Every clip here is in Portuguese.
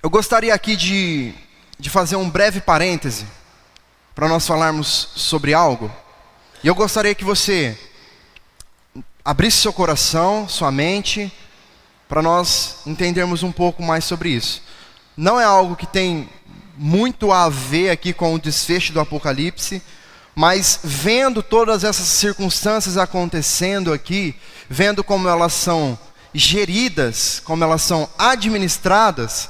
Eu gostaria aqui de fazer um breve parêntese para nós falarmos sobre algo. E eu gostaria que você abrisse seu coração, sua mente, para nós entendermos um pouco mais sobre isso. Não é algo que tem muito a ver aqui com o desfecho do Apocalipse, mas vendo todas essas circunstâncias acontecendo aqui, vendo como elas são geridas, como elas são administradas,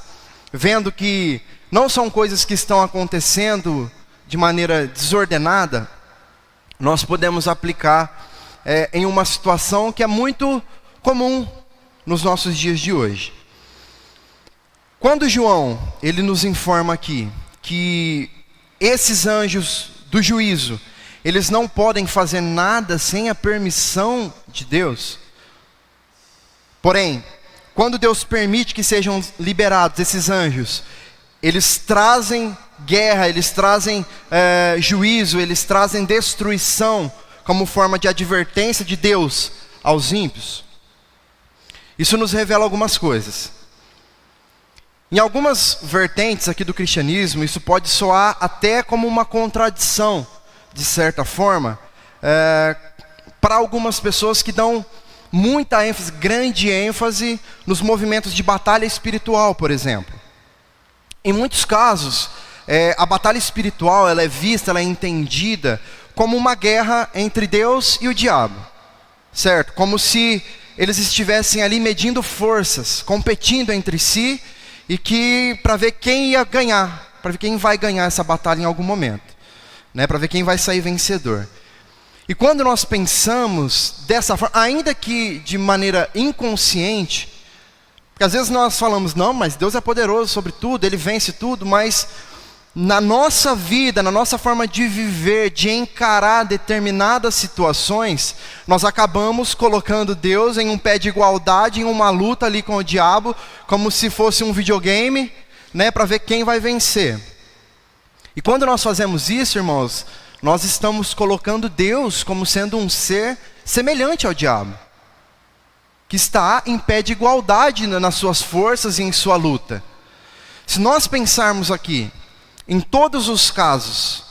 vendo que não são coisas que estão acontecendo de maneira desordenada, nós podemos aplicar em uma situação que é muito comum nos nossos dias de hoje. Quando João, ele nos informa aqui que esses anjos do juízo, eles não podem fazer nada sem a permissão de Deus. Porém, quando Deus permite que sejam liberados esses anjos, eles trazem guerra, eles trazem juízo, eles trazem destruição como forma de advertência de Deus aos ímpios. Isso nos revela algumas coisas. Em algumas vertentes aqui do cristianismo, isso pode soar até como uma contradição, de certa forma, para algumas pessoas que dão muita ênfase, grande ênfase, nos movimentos de batalha espiritual, por exemplo. Em muitos casos, a batalha espiritual ela é vista, ela é entendida como uma guerra entre Deus e o diabo, certo? Como se eles estivessem ali medindo forças, competindo entre si, e que para ver quem ia ganhar, para ver quem vai ganhar essa batalha em algum momento, né? Para ver quem vai sair vencedor. E quando nós pensamos dessa forma, ainda que de maneira inconsciente, porque às vezes nós falamos, não, mas Deus é poderoso sobre tudo, Ele vence tudo, mas na nossa vida, na nossa forma de viver, de encarar determinadas situações, nós acabamos colocando Deus em um pé de igualdade, em uma luta ali com o diabo, como se fosse um videogame, né, para ver quem vai vencer. E quando nós fazemos isso, irmãos, nós estamos colocando Deus como sendo um ser semelhante ao diabo, que está em pé de igualdade nas suas forças e em sua luta. Se nós pensarmos aqui, em todos os casos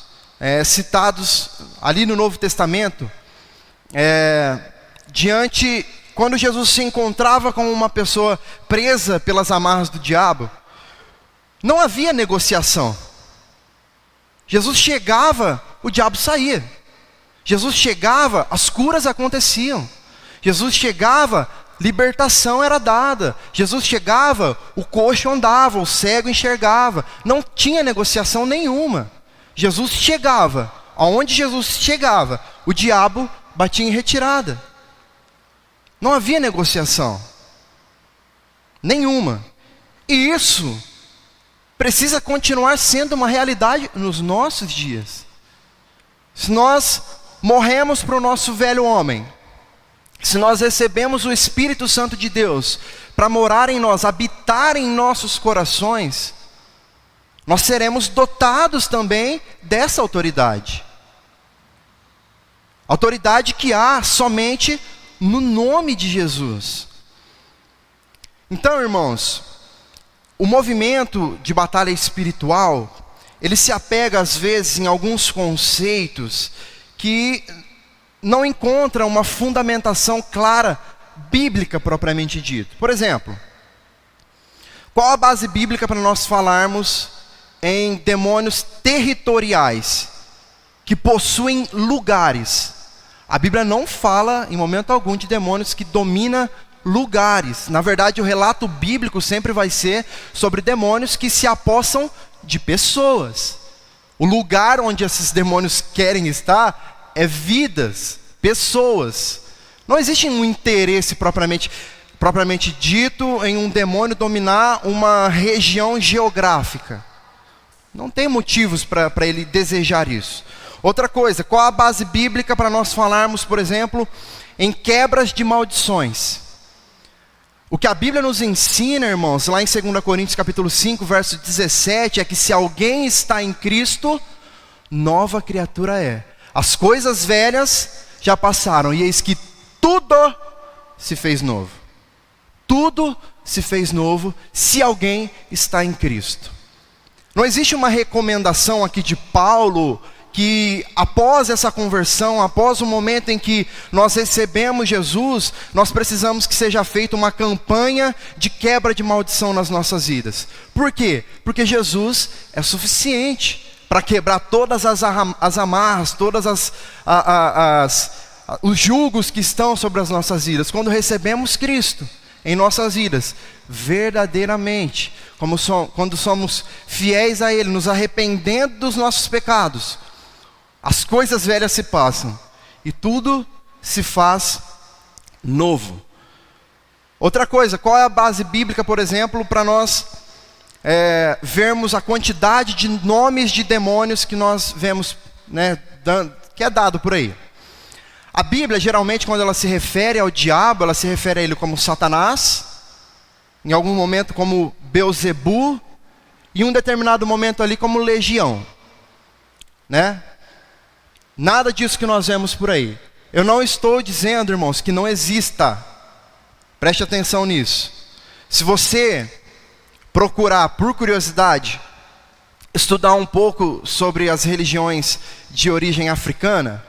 citados ali no Novo Testamento, quando Jesus se encontrava com uma pessoa presa pelas amarras do diabo, não havia negociação. Jesus chegava, o diabo saía. Jesus chegava, as curas aconteciam. Jesus chegava, libertação era dada. Jesus chegava, o coxo andava, o cego enxergava. Não tinha negociação nenhuma. Jesus chegava. Aonde Jesus chegava, o diabo batia em retirada. Não havia negociação nenhuma. E isso precisa continuar sendo uma realidade nos nossos dias. Se nós morremos para o nosso velho homem, se nós recebemos o Espírito Santo de Deus para morar em nós, habitar em nossos corações, nós seremos dotados também dessa autoridade. Autoridade que há somente no nome de Jesus. Então, irmãos, o movimento de batalha espiritual, ele se apega às vezes em alguns conceitos que não encontra uma fundamentação clara, bíblica propriamente dito. Por exemplo, qual a base bíblica para nós falarmos em demônios territoriais, que possuem lugares? A Bíblia não fala em momento algum de demônios que dominam lugares. Na verdade, o relato bíblico sempre vai ser sobre demônios que se apossam de pessoas. O lugar onde esses demônios querem estar é vidas, pessoas. Não existe um interesse propriamente dito em um demônio dominar uma região geográfica. Não tem motivos para ele desejar isso. Outra coisa, qual a base bíblica para nós falarmos, por exemplo, em quebras de maldições? O que a Bíblia nos ensina, irmãos, lá em 2 Coríntios capítulo 5, verso 17, é que se alguém está em Cristo, nova criatura é. As coisas velhas já passaram, e eis que tudo se fez novo. tudo se fez novo se alguém está em Cristo. Não existe uma recomendação aqui de Paulo que após essa conversão, após o momento em que nós recebemos Jesus, nós precisamos que seja feita uma campanha de quebra de maldição nas nossas vidas. Por quê? Porque Jesus é suficiente para quebrar todas as amarras, todas os julgos que estão sobre as nossas vidas. Quando recebemos Cristo em nossas vidas, verdadeiramente, quando somos fiéis a Ele, nos arrependendo dos nossos pecados, as coisas velhas se passam e tudo se faz novo. Outra coisa, qual é a base bíblica, por exemplo, para nós vermos a quantidade de nomes de demônios que nós vemos, né, que é dado por aí? A Bíblia, geralmente, quando ela se refere ao diabo, ela se refere a ele como Satanás, em algum momento como Beelzebu, e em um determinado momento ali como Legião, né? Nada disso que nós vemos por aí. Eu não estou dizendo, irmãos, que não exista. Preste atenção nisso. Se você procurar, por curiosidade, estudar um pouco sobre as religiões de origem africana,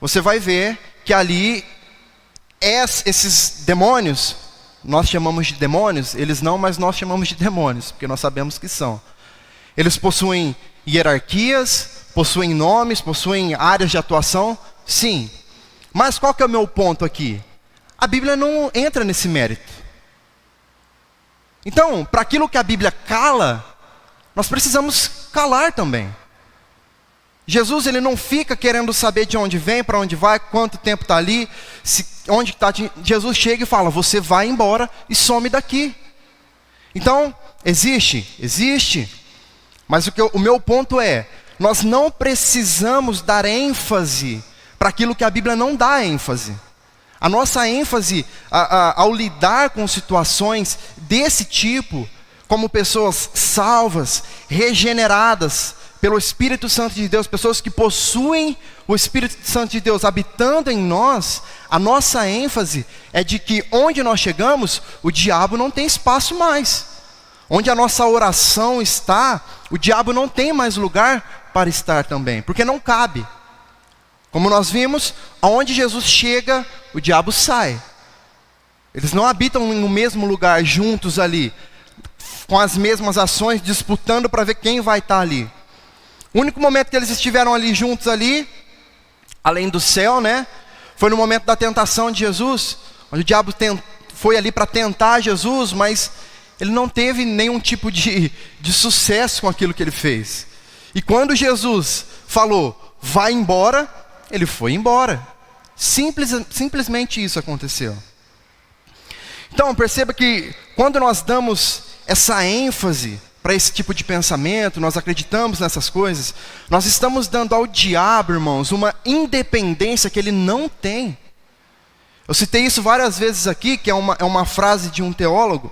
você vai ver que ali esses demônios, nós chamamos de demônios, eles não, mas nós chamamos de demônios, porque nós sabemos que são. Eles possuem hierarquias, possuem nomes, possuem áreas de atuação, sim. Mas qual que é o meu ponto aqui? A Bíblia não entra nesse mérito. Então, para aquilo que a Bíblia cala, nós precisamos calar também. Jesus, ele não fica querendo saber de onde vem, para onde vai, quanto tempo está ali, onde está. Jesus chega e fala, você vai embora e some daqui. Então, existe. Mas o meu ponto é, nós não precisamos dar ênfase para aquilo que a Bíblia não dá ênfase. A nossa ênfase ao lidar com situações desse tipo, como pessoas salvas, regeneradas pelo Espírito Santo de Deus, pessoas que possuem o Espírito Santo de Deus habitando em nós, a nossa ênfase é de que onde nós chegamos, o diabo não tem espaço mais. Onde a nossa oração está, o diabo não tem mais lugar para estar também, porque não cabe. Como nós vimos, aonde Jesus chega, o diabo sai. Eles não habitam no mesmo lugar juntos ali, com as mesmas ações, disputando para ver quem vai estar ali. O único momento que eles estiveram ali juntos ali, além do céu, né, foi no momento da tentação de Jesus, onde o diabo foi ali para tentar Jesus, mas ele não teve nenhum tipo de sucesso com aquilo que ele fez. E quando Jesus falou, vai embora, ele foi embora. Simplesmente isso aconteceu. Então perceba que quando nós damos essa ênfase para esse tipo de pensamento, nós acreditamos nessas coisas, nós estamos dando ao diabo, irmãos, uma independência que ele não tem. Eu citei isso várias vezes aqui, que é uma frase de um teólogo,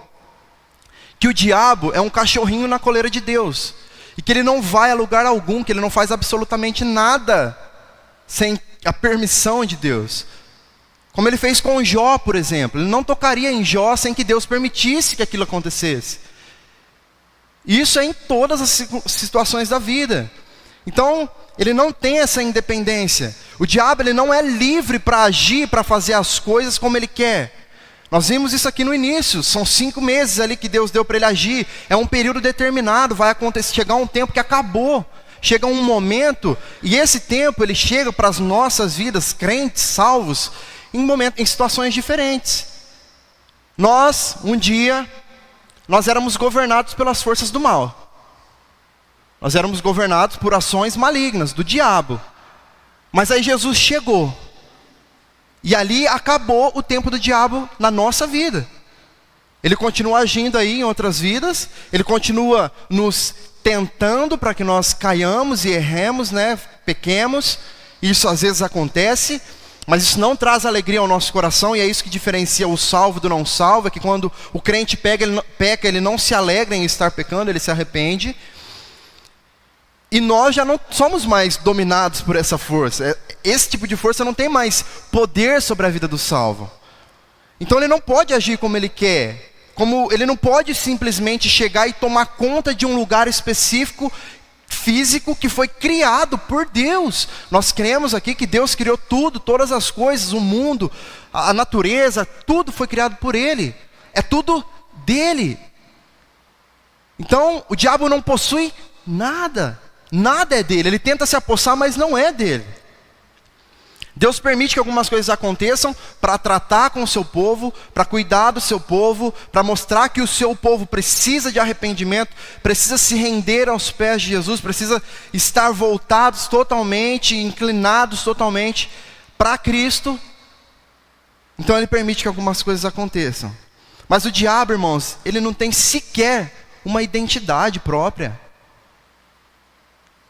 que o diabo é um cachorrinho na coleira de Deus, e que ele não vai a lugar algum, que ele não faz absolutamente nada sem a permissão de Deus. Como ele fez com Jó, por exemplo. Ele não tocaria em Jó sem que Deus permitisse que aquilo acontecesse. Isso é em todas as situações da vida. Então, ele não tem essa independência. O diabo, ele não é livre para agir, para fazer as coisas como ele quer. Nós vimos isso aqui no início. São 5 meses ali que Deus deu para ele agir. É um período determinado. Vai acontecer, chegar um tempo que acabou. Chega um momento, e esse tempo ele chega para as nossas vidas, crentes, salvos, em situações diferentes. Um dia, nós éramos governados pelas forças do mal. Nós éramos governados por ações malignas, do diabo. Mas aí Jesus chegou. E ali acabou o tempo do diabo na nossa vida. Ele continua agindo aí em outras vidas. Ele continua nos tentando para que nós caiamos e erremos, né? Pequemos. Isso às vezes acontece. Mas isso não traz alegria ao nosso coração. E é isso que diferencia o salvo do não salvo. É que quando o crente peca, ele não se alegra em estar pecando, ele se arrepende. E nós já não somos mais dominados por essa força. Esse tipo de força não tem mais poder sobre a vida do salvo. Então ele não pode agir como ele quer. Ele não pode simplesmente chegar e tomar conta de um lugar específico, físico, que foi criado por Deus. Nós cremos aqui que Deus criou tudo, todas as coisas, o mundo, a natureza, tudo foi criado por Ele. É tudo dele. Então o diabo não possui nada. Nada é dele. Ele tenta se apossar, mas não é dele. Deus permite que algumas coisas aconteçam para tratar com o seu povo, para cuidar do seu povo, para mostrar que o seu povo precisa de arrependimento, precisa se render aos pés de Jesus, precisa estar voltados totalmente, inclinados totalmente para Cristo. Então ele permite que algumas coisas aconteçam. Mas o diabo, irmãos, ele não tem sequer uma identidade própria.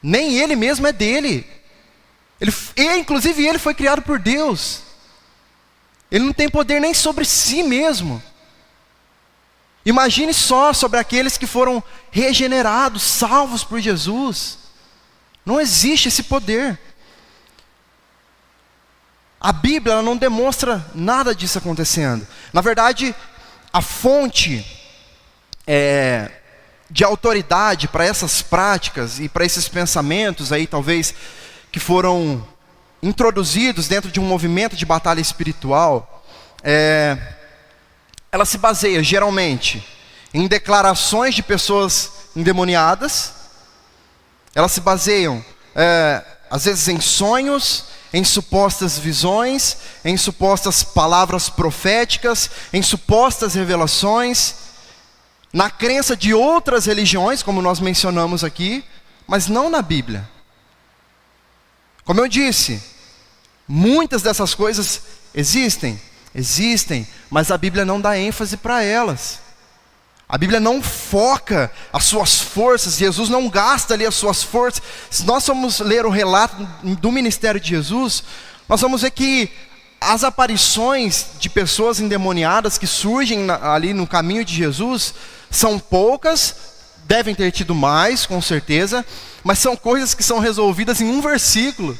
Nem ele mesmo é dele. Inclusive ele foi criado por Deus. Ele não tem poder nem sobre si mesmo. Imagine só sobre aqueles que foram regenerados, salvos por Jesus. Não existe esse poder. A Bíblia ela não demonstra nada disso acontecendo. Na verdade, a fonte de autoridade para essas práticas e para esses pensamentos aí, talvez, que foram introduzidos dentro de um movimento de batalha espiritual, ela se baseia geralmente em declarações de pessoas endemoniadas. Elas se baseiam às vezes em sonhos, em supostas visões, em supostas palavras proféticas, em supostas revelações, na crença de outras religiões, como nós mencionamos aqui, mas não na Bíblia. Como eu disse, muitas dessas coisas existem, mas a Bíblia não dá ênfase para elas. A Bíblia não foca as suas forças, Jesus não gasta ali as suas forças. Se nós formos ler o relato do ministério de Jesus, nós vamos ver que as aparições de pessoas endemoniadas que surgem ali no caminho de Jesus são poucas, devem ter tido mais, com certeza, mas são coisas que são resolvidas em um versículo.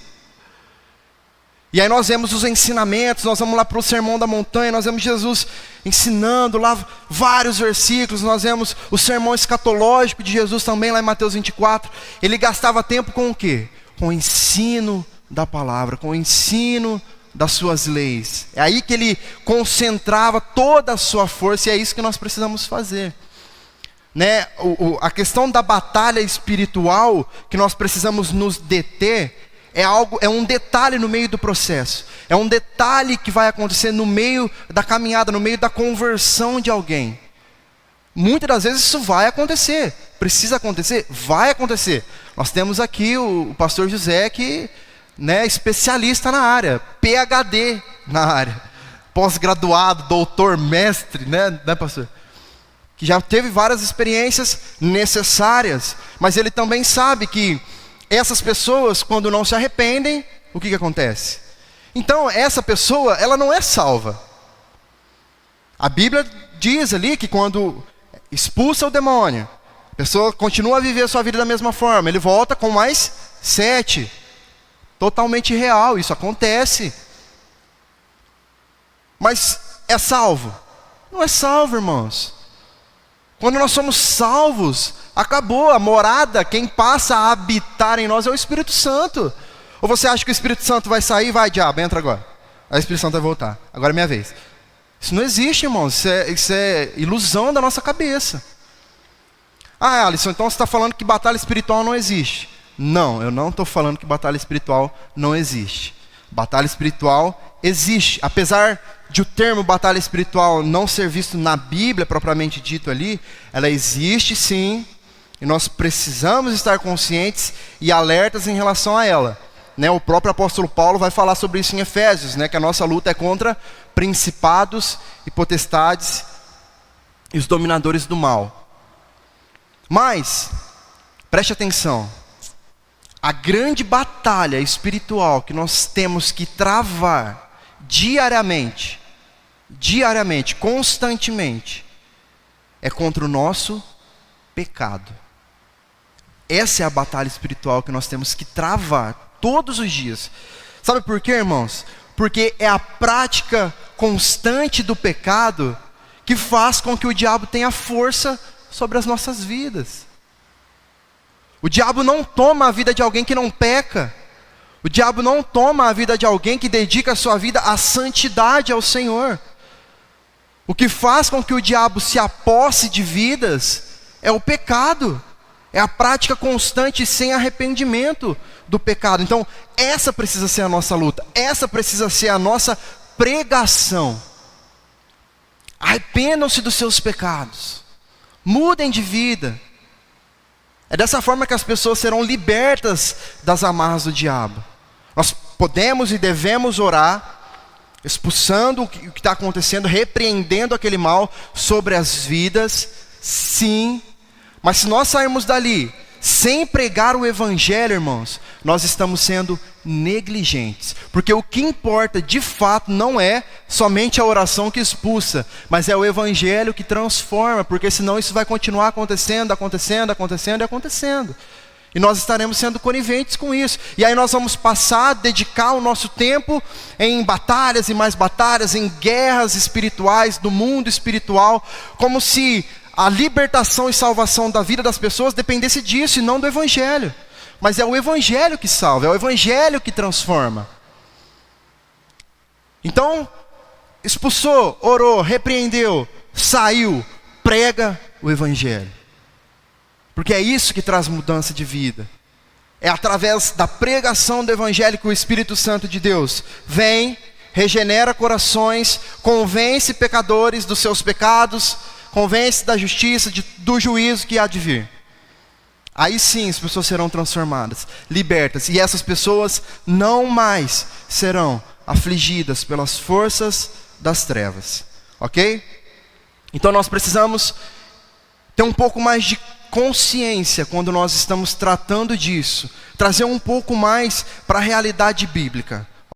E aí nós vemos os ensinamentos, nós vamos lá para o Sermão da Montanha, nós vemos Jesus ensinando lá vários versículos, nós vemos o sermão escatológico de Jesus também lá em Mateus 24. Ele gastava tempo com o quê? Com o ensino da palavra, com o ensino das suas leis. É aí que ele concentrava toda a sua força, e é isso que nós precisamos fazer. A questão da batalha espiritual que nós precisamos nos deter é um detalhe no meio do processo. É um detalhe que vai acontecer no meio da caminhada, no meio da conversão de alguém. Muitas das vezes isso vai acontecer. Precisa acontecer? Vai acontecer. Nós temos aqui o pastor José que é especialista na área, PhD na área, pós-graduado, doutor, mestre, né pastor? Que já teve várias experiências necessárias, mas ele também sabe que essas pessoas, quando não se arrependem, o que acontece? Então, essa pessoa, ela não é salva. A Bíblia diz ali que quando expulsa o demônio, a pessoa continua a viver a sua vida da mesma forma, ele volta com mais 7. Totalmente real, isso acontece. Mas é salvo? Não é salvo, irmãos. Quando nós somos salvos, acabou a morada, quem passa a habitar em nós é o Espírito Santo. Ou você acha que o Espírito Santo vai sair? Vai, diabo, entra agora. Aí o Espírito Santo vai voltar. Agora é minha vez. Isso não existe, irmãos. Isso é ilusão da nossa cabeça. Ah, Alisson, então você está falando que batalha espiritual não existe. Não, eu não estou falando que batalha espiritual não existe. Batalha espiritual existe. Apesar de o termo batalha espiritual não ser visto na Bíblia propriamente dito ali, ela existe sim, e nós precisamos estar conscientes e alertas em relação a ela. O próprio apóstolo Paulo vai falar sobre isso em Efésios, que a nossa luta é contra principados e potestades e os dominadores do mal. Mas, preste atenção, a grande batalha espiritual que nós temos que travar diariamente, constantemente, é contra o nosso pecado. Essa é a batalha espiritual que nós temos que travar todos os dias. Sabe por quê, irmãos? porque é a prática constante do pecado que faz com que o diabo tenha força sobre as nossas vidas. O diabo não toma a vida de alguém que não peca. O diabo não toma a vida de alguém que dedica a sua vida à santidade ao Senhor. O que faz com que o diabo se aposse de vidas é o pecado. É a prática constante sem arrependimento do pecado. Então, essa precisa ser a nossa luta. Essa precisa ser a nossa pregação. Arrependam-se dos seus pecados. Mudem de vida. É dessa forma que as pessoas serão libertas das amarras do diabo. Nós podemos e devemos orar, expulsando o que está acontecendo, repreendendo aquele mal sobre as vidas, sim. Mas se nós sairmos dali sem pregar o evangelho, irmãos, nós estamos sendo negligentes. Porque o que importa de fato não é somente a oração que expulsa, mas é o evangelho que transforma, porque senão isso vai continuar acontecendo. E nós estaremos sendo coniventes com isso. E aí nós vamos passar a dedicar o nosso tempo em batalhas e mais batalhas, em guerras espirituais, do mundo espiritual, como se a libertação e salvação da vida das pessoas dependesse disso e não do evangelho. Mas é o evangelho que salva, é o evangelho que transforma. Então, expulsou, orou, repreendeu, saiu, prega o evangelho. Porque é isso que traz mudança de vida. É através da pregação do evangelho que o Espírito Santo de Deus vem, regenera corações, convence pecadores dos seus pecados, convence da justiça, do juízo que há de vir. Aí sim as pessoas serão transformadas, libertas. E essas pessoas não mais serão afligidas pelas forças das trevas. Ok? Então nós precisamos ter um pouco mais de consciência quando nós estamos tratando disso. Trazer um pouco mais para a realidade bíblica.